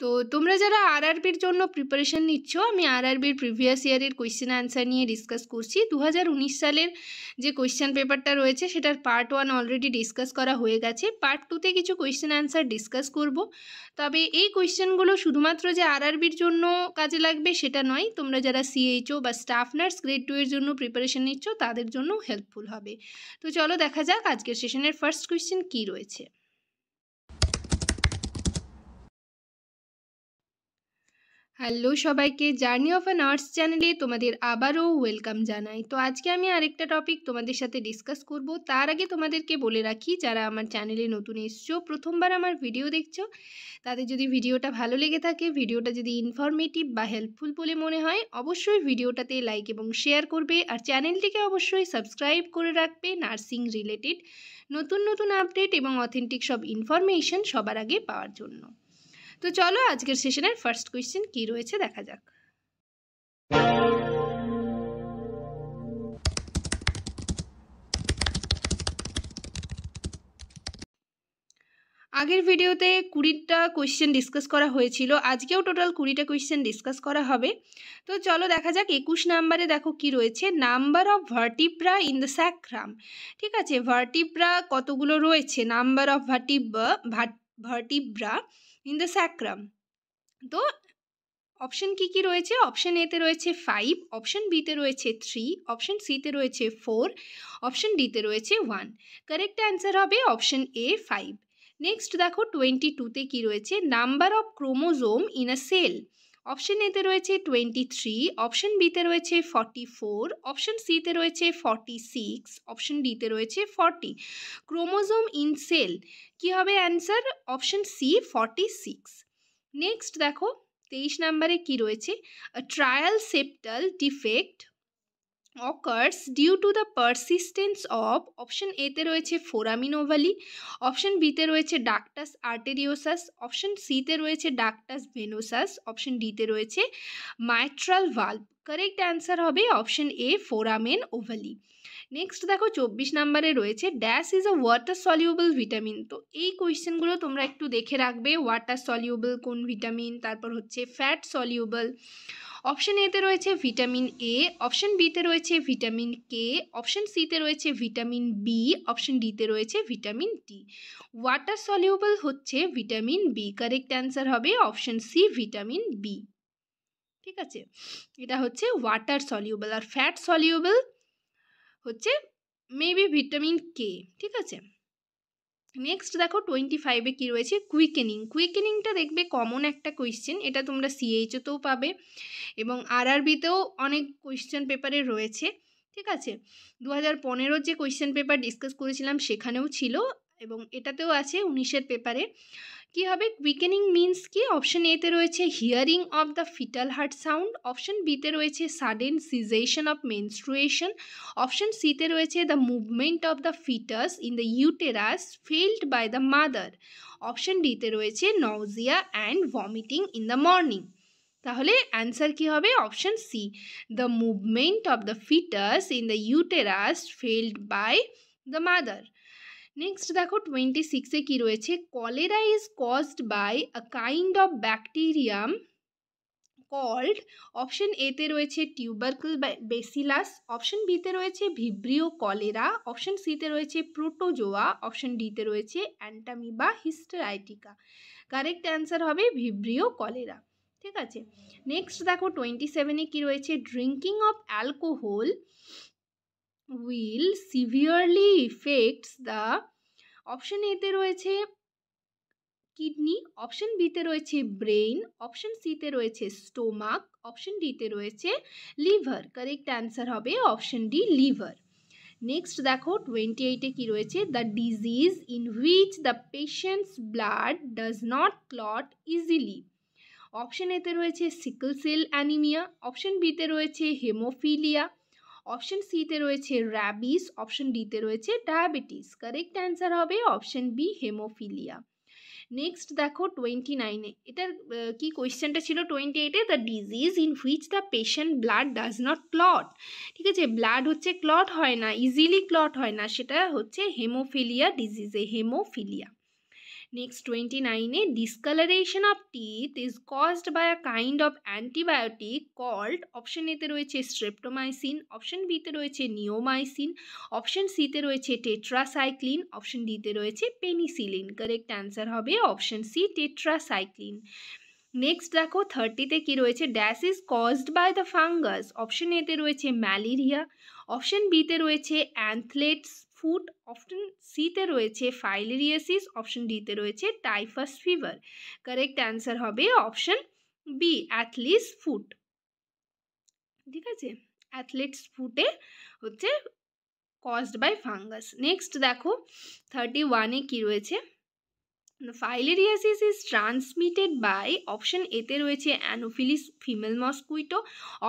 তো তোমরা যারা আরআরবির জন্য প্রিপারেশন নিচ্ছ, আমি আরআরবির প্রিভিয়াস ইয়ারের কোয়েশ্চেন অ্যান্সার নিয়ে ডিসকাস করছি। 2019 সালের যে কোয়েশ্চেন পেপারটা রয়েছে সেটার পার্ট 1 অলরেডি ডিসকাস করা হয়ে গেছে। পার্ট 2তে কিছু কোয়েশ্চেন অ্যান্সার ডিসকাস করব। তবে এই কোয়েশ্চেনগুলো শুধুমাত্র যে আরআরবির জন্য কাজে লাগবে সেটা নয়, তোমরা যারা সিএইচও বা স্টাফ নার্স গ্রেড 2 এর জন্য প্রিপারেশন নিচ্ছ তাদের জন্য হেল্পফুল হবে। তো চলো দেখা যাক আজকের সেশনের ফার্স্ট কোয়েশ্চেন কী রয়েছে। হ্যালো সবাইকে, জার্নি অফ আ নার্স চ্যানেলে তোমাদের আবারও ওয়েলকাম জানাই। তো আজকে আমি আরেকটা টপিক তোমাদের সাথে ডিসকাস করব। তার আগে তোমাদেরকে বলে রাখি, যারা আমার চ্যানেলে নতুন এসছো, প্রথমবার আমার ভিডিও দেখছো, তাদের যদি ভিডিওটা ভালো লেগে থাকে, ভিডিওটা যদি ইনফরমেটিভ বা হেল্পফুল বলে মনে হয়, অবশ্যই ভিডিওটাতে লাইক এবং শেয়ার করবে। আর চ্যানেলটিকে অবশ্যই সাবস্ক্রাইব করে রাখবে নার্সিং রিলেটেড নতুন নতুন আপডেট এবং অথেন্টিক সব ইনফরমেশন সবার আগে পাওয়ার জন্য। তো চলো আজকের সেশনের ফার্স্ট কোয়েশ্চেন কি রয়েছে দেখা যাক। আগের ভিডিওতে 20টা কোয়েশ্চেন ডিসকাস করা হয়েছিল, আজকেও টোটাল 20টা কোয়েশ্চেন ডিসকাস করা হবে। তো চলো দেখা যাক 21 নাম্বারে দেখো কি রয়েছে, number of vertebra in the sacrum. ঠিক আছে, ভার্টিব্রা কতগুলো রয়েছে, number of vertebra in the sacrum. তো অপশন কি রয়েছে, অপশন এতে রয়েছে 5, অপশন বিতে রয়েছে 3, অপশন সিতে রয়েছে 4, অপশন ডিতে রয়েছে 1। কারেক্ট অ্যান্সার হবে অপশন এ 5। নেক্সট দেখো 22তে কি রয়েছে, number of chromosome in a cell. Option এতে রয়েছে 23, অপশন বিতে রয়েছে 44, অপশন সিতে রয়েছে 46, অপশন ডিতে রয়েছে 40। ক্রোমোজোম ইন সেল কি হবে অ্যান্সার, অপশন সি 46। নেক্সট দেখো 23 নাম্বারে কি রয়েছে, trial septal defect occurs due to the persistence of, option এতে রয়েছে ফোরামিন ওভালি, অপশন বিতে রয়েছে ডাকটাস আর্টেরিওসাস, অপশন সিতে রয়েছে ডাকটাস ভেনোসাস, অপশন ডিতে রয়েছে মাইট্রাল ভালভ। কারেক্ট অ্যান্সার হবে অপশন এ ফোরামেন ওভালি। নেক্সট দেখো 24 নাম্বারে রয়েছে dash is a water soluble vitamin. তো এই কোয়েশ্চেনগুলো তোমরা একটু দেখে রাখবে, ওয়াটার সলিউবল কোন ভিটামিন, তারপর হচ্ছে ফ্যাট সলিউবল। অপশন এতে রয়েছে ভিটামিন এ, অপশন বিতে রয়েছে ভিটামিন কে, অপশন সিতে রয়েছে ভিটামিন বি, অপশন ডিতে রয়েছে ভিটামিন ডি। ওয়াটার সলিউবল হচ্ছে ভিটামিন বি। কারেক্ট অ্যান্সার হবে অপশন সি ভিটামিন বি। ঠিক আছে, এটা হচ্ছে ওয়াটার সলিউবল। আর ফ্যাট সলিউবল হচ্ছে মেবি ভিটামিন কে। ঠিক আছে, নেক্সট দেখো 25-এ কী রয়েছে, কুইকেনিং। কুইকেনিংটা দেখবে কমন একটা কোয়েশ্চেন, এটা তোমরা সিএইচওতেও পাবে এবং আরআরবিতেও অনেক কোয়েশ্চেন পেপারে রয়েছে। ঠিক আছে, 2015 যে কোয়েশ্চেন পেপার ডিসকাস করেছিলাম সেখানেও ছিল এবং এটাতেও আছে 19-এর পেপারে। কি হবে, কুইকেনিং মিন্স কি, অপশন এতে রয়েছে hearing of the foetal heart sound, option বিতে রয়েছে sudden cessation of menstruation, option সিতে রয়েছে the movement of the foetus in the uterus felt by the mother, option ডিতে রয়েছে nausea and vomiting in the morning. তাহলে answer কি হবে option C, the movement of the foetus in the uterus felt by the mother. Next দেখো 26-এ কি রয়েছে, cholera is caused by a kind of bacterium called, option এতে রয়েছে টিউবারকুল bacillus, option বিতে রয়েছে ভিব্রিও কলেরা, অপশন সিতে রয়েছে প্রোটোজোয়া, অপশন ডিতে রয়েছে অ্যান্টামিবা হিস্টেরাইটিকা। কারেক্ট অ্যান্সার হবে ভিব্রিও কলেরা। ঠিক আছে, নেক্সট দেখো 27-এ কি রয়েছে, drinking of alcohol will severely affects the, option এতে রয়েছে কিডনি, অপশন বিতে রয়েছে ব্রেইন, অপশন সিতে রয়েছে স্টোমাক, অপশন ডিতে রয়েছে লিভার। কারেক্ট অ্যান্সার হবে অপশন ডি লিভার। নেক্সট দেখো 28-এ কি রয়েছে, the disease in which the patient's blood does not clot easily. Option এতে রয়েছে সিকল সেল অ্যানিমিয়া, অপশন বিতে রয়েছে হেমোফিলিয়া, অপশন সিতে রয়েছে র্যাবিস, অপশন ডিতে রয়েছে ডায়াবেটিস। কারেক্ট অ্যান্সার হবে অপশন বি হেমোফিলিয়া। নেক্সট দেখো 29-এ, এটার কি কোয়েশ্চেনটা ছিল 28-এ, the disease in which the patient blood does not clot. ঠিক আছে, ব্লাড হচ্ছে ক্লট হয় না, ইজিলি ক্লট হয় না, সেটা হচ্ছে হেমোফিলিয়া ডিজিজে, হেমোফিলিয়া। নেক্সট 29-এ discolouration of teeth is caused by a kind of antibiotic called, option এতে রয়েছে স্ট্রেপ্টোমাইসিন, অপশন বিতে রয়েছে নিওমাইসিন, অপশন সিতে রয়েছে টেট্রাসাইক্লিন, অপশন ডিতে রয়েছে পেনিসিলিন। কারেক্ট অ্যান্সার হবে অপশন সি টেট্রাসাইক্লিন। নেক্সট দেখো 30-তে কি রয়েছে, dash is caused by the fungus, option এতে রয়েছে ম্যালেরিয়া, অপশন বিতে রয়েছে অ্যানথ্লেটস ফুট, অপশন সিতে রয়েছে ফাইলেরিয়াসিস, অপশন ডিতে রয়েছে টাইফাস ফিভার। কারেক্ট অ্যান্সার হবে অপশন বি অ্যাথলিস ফুট। ঠিক আছে, অ্যাথলেটস ফুটে হচ্ছে কজড বাই ফাঙ্গাস। নেক্সট দেখো 31-এ কি রয়েছে, filariasis is transmitted by, option এতে রয়েছে অ্যানোফিলিস ফিমেল মসকুইটো,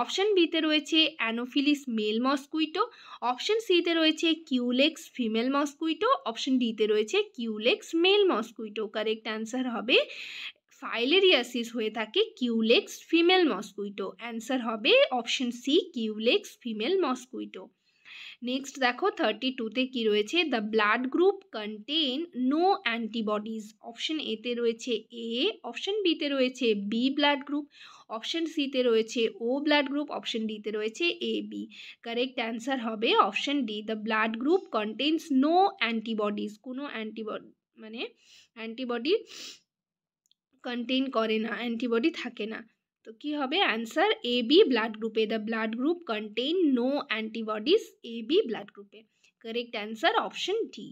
অপশন বিতে রয়েছে অ্যানোফিলিস মেল মসকুইটো, অপশন সিতে রয়েছে কিউলেক্স ফিমেল মসকুইটো, অপশন ডিতে রয়েছে Culex male mosquito. Correct answer হবে ফাইলেরিয়াসিস হয়ে থাকে কিউলেক্স ফিমেল মসকুইটো। অ্যান্সার হবে option C Culex female mosquito. Next দেখো 32-তে কি রয়েছে, the blood group contain no antibodies, option এতে রয়েছে এ, অপশন বিতে রয়েছে বি ব্লাড গ্রুপ, অপশন সিতে রয়েছে ও ব্লাড গ্রুপ, অপশন ডিতে রয়েছে এ বি। কারেক্ট অ্যান্সার হবে option D, the blood group contains no antibodies, কোনো অ্যান্টিবডি মানে অ্যান্টিবডি কন্টেইন করে না, অ্যান্টিবডি থাকে না। তো কি হবে অ্যান্সার এ বি ব্লাড গ্রুপে, the blood group contain no antibodies, A B blood গ্রুপে। Correct answer option D.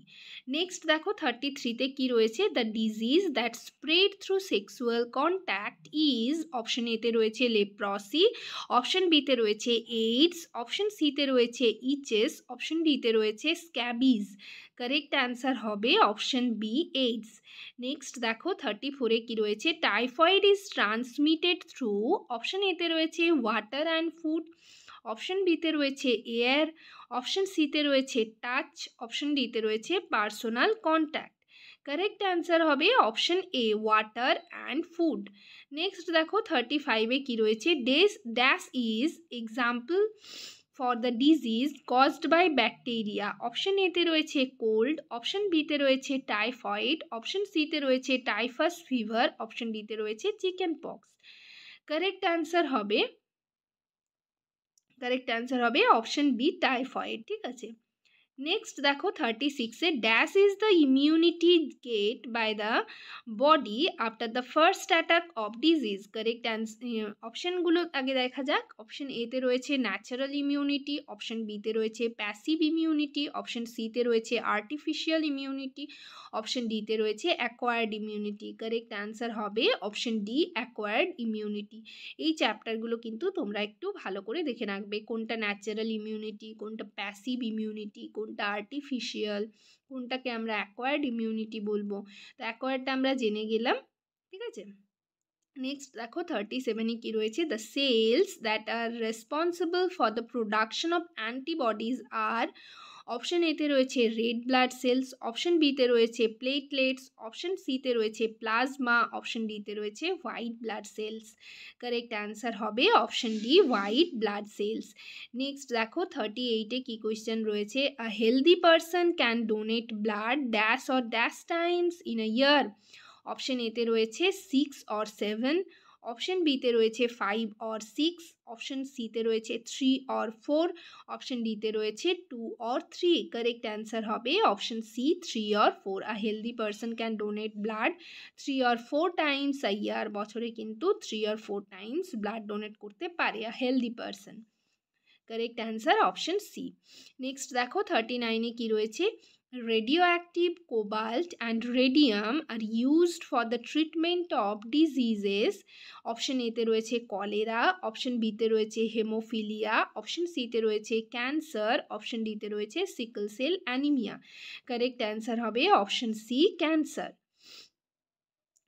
Next দেখো 33-তে কি রয়েছে, the disease that spread through sexual contact is, option এতে রয়েছে লেপ্রসি, অপশন বিতে রয়েছে এইডস, অপশন সিতে রয়েছে ইচেস, অপশন ডিতে রয়েছে স্ক্যাবিজ। কারেক্ট অ্যান্সার হবে অপশন বি এইডস। নেক্সট দেখো 34-এ কি রয়েছে, typhoid is transmitted through, option এতে রয়েছে ওয়াটার অ্যান্ড ফুড, অপশন বিতে রয়েছে এয়ার, অপশন সিতে রয়েছে টাচ, অপশন ডিতে রয়েছে পার্সোনাল কন্ট্যাক্ট। কারেক্ট অ্যান্সার হবে option A water and food. Next দেখো 35-এ কি রয়েছে, dash is example for the disease caused by bacteria, option এতে রয়েছে কোল্ড, অপশন বিতে রয়েছে টাইফয়েড, অপশন সিতে রয়েছে টাইফাস ফিভার, অপশন ডিতে রয়েছে চিকেন পক্স। কারেক্ট অ্যান্সার হবে অপশন বি টাইফয়েড। ঠিক আছে, নেক্সট দেখো 36-এ dash is the immunity get by the body after the first attack of disease. Correct অপশনগুলো আগে দেখা যাক। অপশন এতে রয়েছে ন্যাচারাল ইমিউনিটি, অপশন বিতে রয়েছে প্যাসিভ ইমিউনিটি, অপশন সিতে রয়েছে আর্টিফিশিয়াল ইমিউনিটি, অপশন ডিতে রয়েছে অ্যাকোয়ার্ড ইমিউনিটি। কারেক্ট অ্যান্সার হবে অপশন ডি অ্যাকোয়ার্ড ইমিউনিটি। এই চ্যাপ্টারগুলো কিন্তু তোমরা একটু ভালো করে দেখে রাখবে, কোনটা ন্যাচারাল ইমিউনিটি, কোনটা প্যাসিভ ইমিউনিটি, কোনটা আর্টিফিশিয়াল, কোনটাকে আমরা অ্যাকোয়ার্ড ইমিউনিটি বলবো। তো অ্যাকোয়ার্ডটা আমরা জেনে গেলাম। ঠিক আছে, নেক্সট দেখো 37-এ কি রয়েছে, the cells that are responsible for the production of antibodies are, option এতে রয়েছে রেড ব্লাড সেলস, অপশন বিতে রয়েছে প্লেটলেটস, অপশন সিতে রয়েছে প্লাজমা, অপশন ডিতে রয়েছে white blood cells. Correct answer হবে option D white blood cells. Next দেখো 38-এ কি কোয়েশ্চেন রয়েছে, a healthy person can donate blood dash or dash times in a year, option এতে রয়েছে 6 or 7, অপশন বিতে রয়েছে 5 or 6, অপশন সিতে রয়েছে 3 or 4, অপশন ডিতে রয়েছে 2 or 3। কারেক্ট অ্যান্সার হবে option C 3 or 4। A healthy person can donate blood 3 or 4 times a year, বছরে কিন্তু 3 or 4 টাইমস ব্লাড ডোনেট করতে পারে a healthy person. Correct answer option C. Next দেখো 39-এ কি রয়েছে, radioactive cobalt and radium are used for the treatment of diseases, option এতে রয়েছে কলেরা, অপশন বিতে রয়েছে হেমোফিলিয়া, অপশন সিতে রয়েছে ক্যান্সার, অপশন ডিতে রয়েছে sickle cell anaemia. Correct answer হবে অপশন সি ক্যান্সার।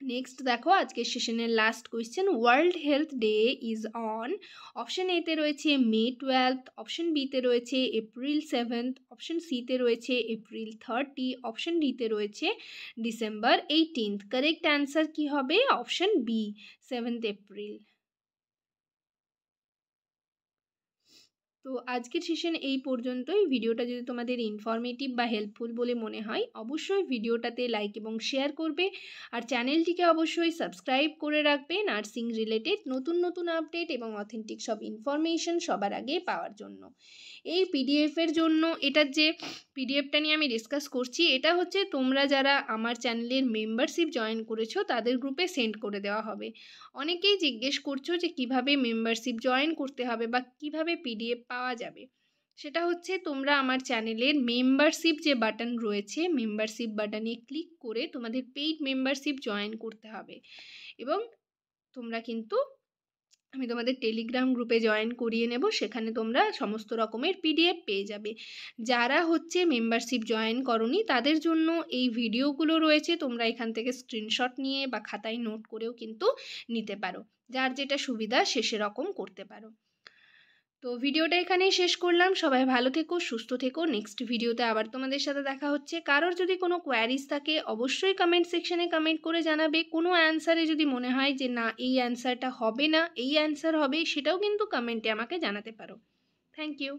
নেক্সট দেখো আজকের সেশনের last question, world health day is on, option এতে রয়েছে মে 12, অপশন বিতে রয়েছে এপ্রিল 7, অপশন সিতে রয়েছে এপ্রিল 30, অপশন ডিতে রয়েছে ডিসেম্বর 18। কারেক্ট অ্যান্সার কি হবে অপশন বি 7 এপ্রিল। তো আজকের সেশন এই পর্যন্তই। ভিডিওটা যদি তোমাদের ইনফরমেটিভ বা হেল্পফুল বলে মনে হয় অবশ্যই ভিডিওটাতে লাইক এবং শেয়ার করবে, আর চ্যানেলটিকে অবশ্যই সাবস্ক্রাইব করে রাখবে নার্সিং রিলেটেড নতুন নতুন আপডেট এবং অথেন্টিক সব ইনফরমেশন সবার আগে পাওয়ার জন্য। এই পিডিএফের জন্য, এটার যে পিডিএফটা নিয়ে আমি ডিসকাস করছি, এটা হচ্ছে তোমরা যারা আমার চ্যানেলের মেম্বারশিপ জয়েন করেছো তাদের গ্রুপে সেন্ড করে দেওয়া হবে। অনেকেই জিজ্ঞেস করছো যে কিভাবে মেম্বারশিপ জয়েন করতে হবে বা কিভাবে পিডিএফ পাওয়া যাবে। সেটা হচ্ছে তোমরা আমার চ্যানেলের মেম্বারশিপ যে বাটন রয়েছে, মেম্বারশিপ বাটনে ক্লিক করে তোমাদের পেইড মেম্বারশিপ জয়েন করতে হবে এবং তোমরা কিন্তু, আমি তোমাদের টেলিগ্রাম গ্রুপে জয়েন করিয়ে নেব, সেখানে তোমরা সমস্ত রকমের পিডিএফ পেয়ে যাবে। যারা হচ্ছে মেম্বারশিপ জয়েন করনি তাদের জন্য এই ভিডিওগুলো রয়েছে, তোমরা এখান থেকে স্ক্রিনশট নিয়ে বা খাতায় নোট করেও কিন্তু নিতে পারো, যার যেটা সুবিধা সে সেরকম করতে পারো। তো ভিডিওটা এখানেই শেষ করলাম। সবাই ভালো থেকো, সুস্থ থেকো। নেক্সট ভিডিওতে আবার তোমাদের সাথে দেখা হচ্ছে। কারোর যদি কোনো কোয়ারিজ থাকে অবশ্যই কমেন্ট সেকশনে কমেন্ট করে জানাবে। কোনো অ্যান্সারে যদি মনে হয় যে না এই অ্যান্সারটা হবে না, এই অ্যান্সার হবে, সেটাও কিন্তু কমেন্টে আমাকে জানাতে পারো। Thank you.